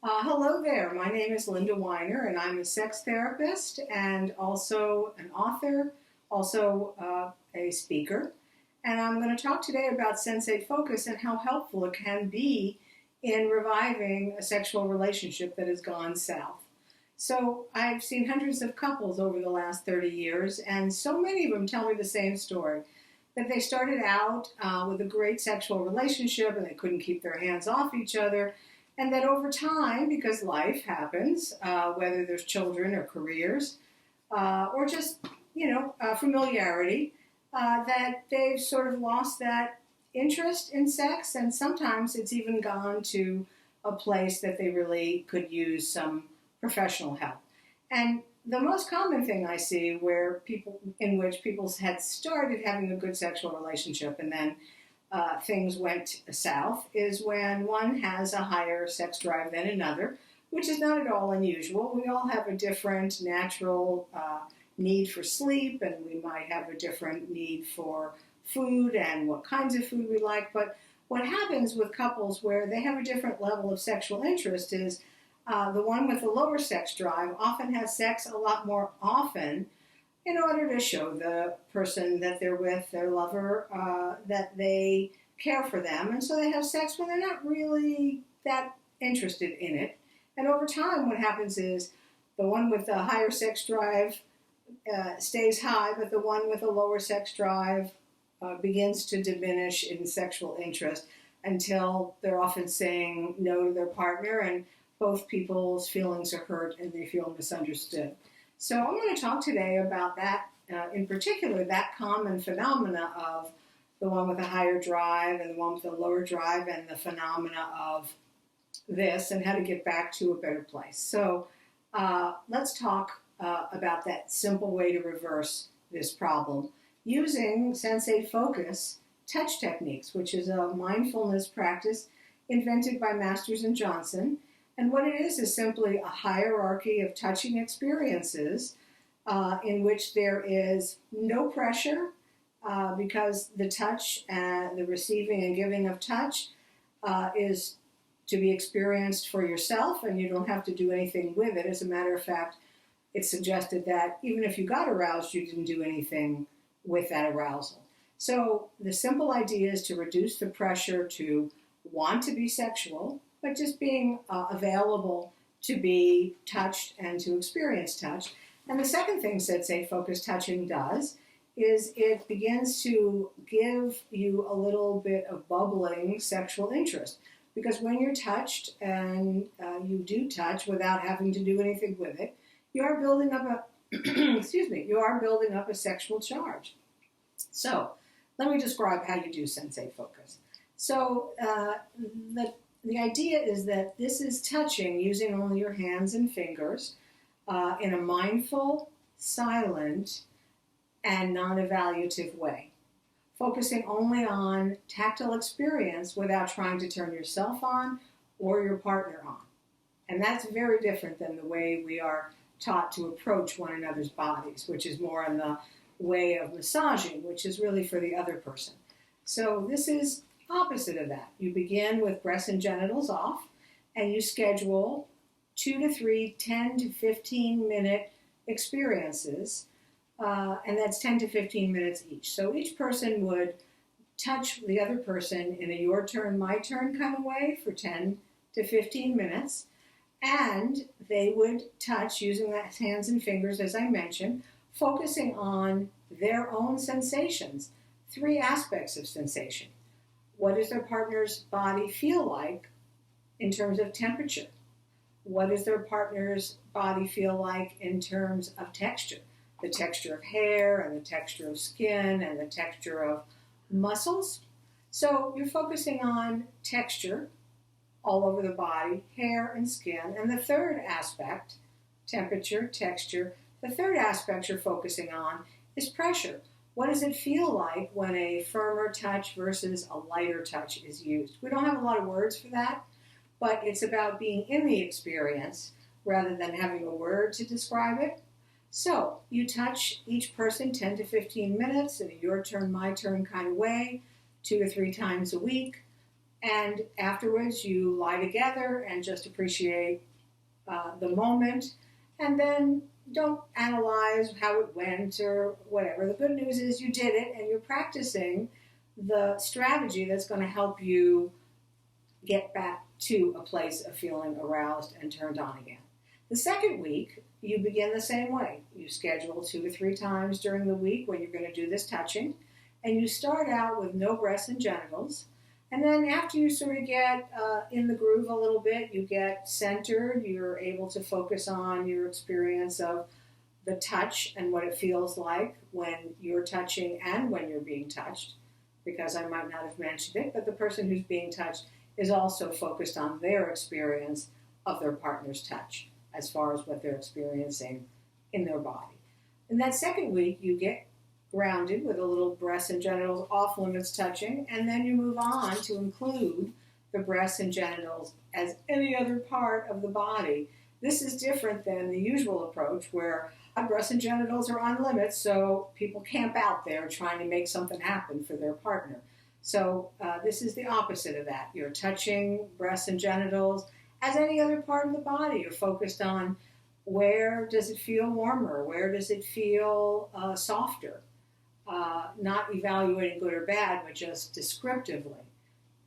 Hello there. My name is Linda Weiner, and I'm a sex therapist and also an author, also a speaker. And I'm going to talk today about Sensate Focus and how helpful it can be in reviving a sexual relationship that has gone south. So I've seen hundreds of couples over the last 30 years, and so many of them tell me the same story, that they started out with a great sexual relationship and they couldn't keep their hands off each other. And that over time, because life happens, whether there's children or careers, or just, familiarity, that they've sort of lost that interest in sex, and sometimes it's even gone to a place that they really could use some professional help. And the most common thing I see in which people had started having a good sexual relationship and then things went south is when one has a higher sex drive than another, which is not at all unusual. We all have a different natural need for sleep, and we might have a different need for food and what kinds of food we like. But what happens with couples where they have a different level of sexual interest is the one with the lower sex drive often has sex a lot more often in order to show the person that they're with, their lover, that they care for them. And so they have sex when they're not really that interested in it. And over time, what happens is the one with the higher sex drive stays high, but the one with a lower sex drive begins to diminish in sexual interest until they're often saying no to their partner, and both people's feelings are hurt and they feel misunderstood. So I'm going to talk today about that, in particular, that common phenomena of the one with a higher drive and the one with a lower drive, and the phenomena of this and how to get back to a better place. So let's talk about that simple way to reverse this problem using Sensate Focus touch techniques, which is a mindfulness practice invented by Masters and Johnson. And what it is simply a hierarchy of touching experiences in which there is no pressure because the touch and the receiving and giving of touch is to be experienced for yourself, and you don't have to do anything with it. As a matter of fact, it's suggested that even if you got aroused, you didn't do anything with that arousal. So the simple idea is to reduce the pressure to want to be sexual, but just being available to be touched and to experience touch. And the second thing Sensate Focus touching does is it begins to give you a little bit of bubbling sexual interest. Because when you're touched, and you do touch without having to do anything with it, you are building up you are building up a sexual charge. So let me describe how you do Sensate Focus. So the idea is that this is touching using only your hands and fingers in a mindful, silent, and non-evaluative way, focusing only on tactile experience without trying to turn yourself on or your partner on. And that's very different than the way we are taught to approach one another's bodies, which is more in the way of massaging, which is really for the other person. So this is opposite of that. You begin with breasts and genitals off, and you schedule 2 to 3 10 to 15 minute experiences, and that's 10 to 15 minutes each. So each person would touch the other person in a your turn, my turn kind of way for 10 to 15 minutes, and they would touch using their hands and fingers, as I mentioned, focusing on their own sensations. 3 aspects of sensation. What does their partner's body feel like in terms of temperature? What does their partner's body feel like in terms of texture? The texture of hair and the texture of skin and the texture of muscles. So you're focusing on texture all over the body, hair and skin. And the third aspect, temperature, texture, the third aspect you're focusing on is pressure. What does it feel like when a firmer touch versus a lighter touch is used? We don't have a lot of words for that, but it's about being in the experience rather than having a word to describe it. So you touch each person 10 to 15 minutes in a your turn, my turn kind of way, 2 to 3 times a week. And afterwards, you lie together and just appreciate the moment, and then don't analyze how it went or whatever. The good news is you did it, and you're practicing the strategy that's going to help you get back to a place of feeling aroused and turned on again. The second week, you begin the same way. You schedule 2 to 3 times during the week when you're going to do this touching, and you start out with no breasts and genitals. And then after you sort of get in the groove a little bit, you get centered, you're able to focus on your experience of the touch and what it feels like when you're touching and when you're being touched, because I might not have mentioned it, but the person who's being touched is also focused on their experience of their partner's touch as far as what they're experiencing in their body. In that second week, you get grounded with a little breasts and genitals off limits touching, and then you move on to include the breasts and genitals as any other part of the body. This is different than the usual approach where breasts and genitals are on limits, so people camp out there trying to make something happen for their partner. So this is the opposite of that. You're touching breasts and genitals as any other part of the body. You're focused on where does it feel warmer, where does it feel softer. Not evaluating good or bad, but just descriptively.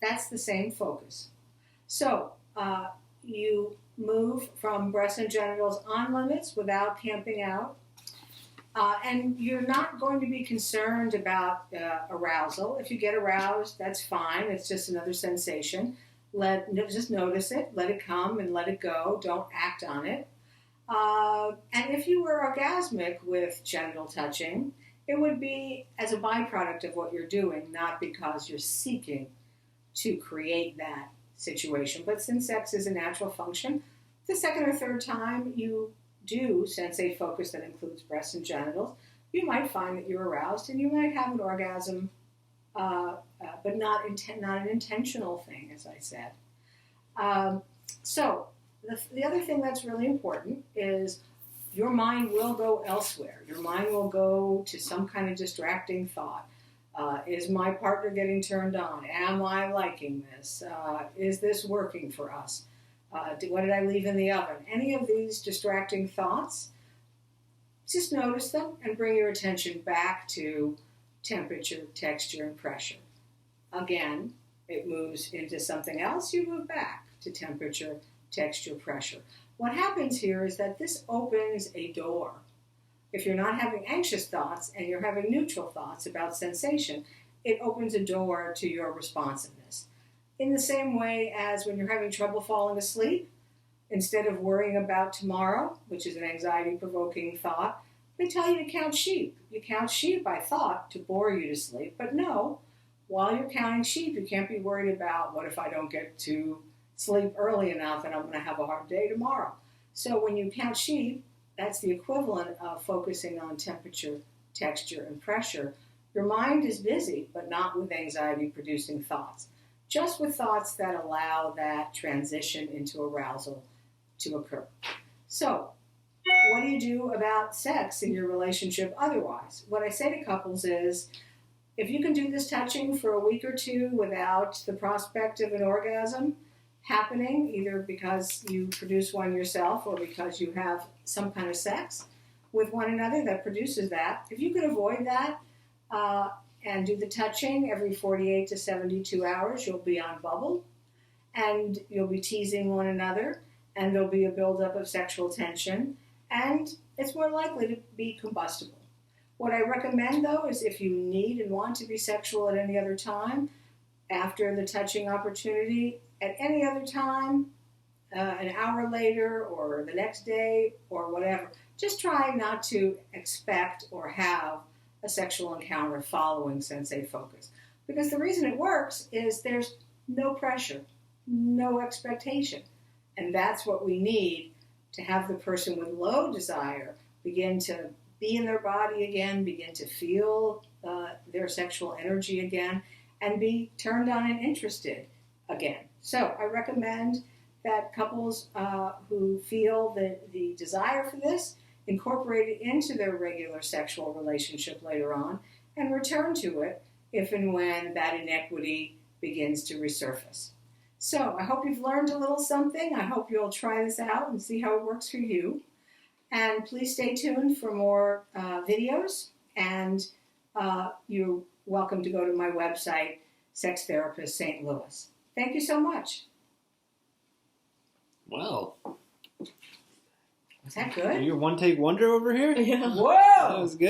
That's the same focus. So you move from breasts and genitals on limits without camping out. And you're not going to be concerned about arousal. If you get aroused, that's fine. It's just another sensation. Just notice it, let it come and let it go. Don't act on it. And if you were orgasmic with genital touching, it would be as a byproduct of what you're doing, not because you're seeking to create that situation. But since sex is a natural function, the second or third time you do Sensate Focus that includes breasts and genitals, you might find that you're aroused and you might have an orgasm, but not an intentional thing, as I said. So the other thing that's really important is your mind will go elsewhere. Your mind will go to some kind of distracting thought. Is my partner getting turned on? Am I liking this? Is this working for us? What did I leave in the oven? Any of these distracting thoughts, just notice them and bring your attention back to temperature, texture, and pressure. Again, it moves into something else, you move back to temperature, texture, pressure. What happens here is that this opens a door. If you're not having anxious thoughts and you're having neutral thoughts about sensation, it opens a door to your responsiveness. In the same way as when you're having trouble falling asleep, instead of worrying about tomorrow, which is an anxiety-provoking thought, they tell you to count sheep. You count sheep, I thought, to bore you to sleep. But no, while you're counting sheep, you can't be worried about what if I don't get to sleep early enough and I'm going to have a hard day tomorrow. So when you count sheep, that's the equivalent of focusing on temperature, texture, and pressure. Your mind is busy, but not with anxiety-producing thoughts. Just with thoughts that allow that transition into arousal to occur. So, what do you do about sex in your relationship otherwise? What I say to couples is, if you can do this touching for a week or two without the prospect of an orgasm happening, either because you produce one yourself or because you have some kind of sex with one another that produces that, if you can avoid that, and do the touching every 48 to 72 hours, you'll be on bubble, and you'll be teasing one another, and there'll be a buildup of sexual tension, and it's more likely to be combustible. What I recommend, though, is if you need and want to be sexual at any other time, after the touching opportunity, at any other time, an hour later or the next day or whatever, just try not to expect or have a sexual encounter following Sensate Focus. Because the reason it works is there's no pressure, no expectation. And that's what we need to have the person with low desire begin to be in their body again, begin to feel their sexual energy again, and be turned on and interested again. So I recommend that couples who feel the desire for this incorporate it into their regular sexual relationship later on and return to it if and when that inequity begins to resurface. So I hope you've learned a little something. I hope you'll try this out and see how it works for you. And please stay tuned for more videos. And you're welcome to go to my website, Sex Therapist St. Louis. Thank you so much. Wow. Was that good? You're one take wonder over here? Yeah. Whoa! That was good.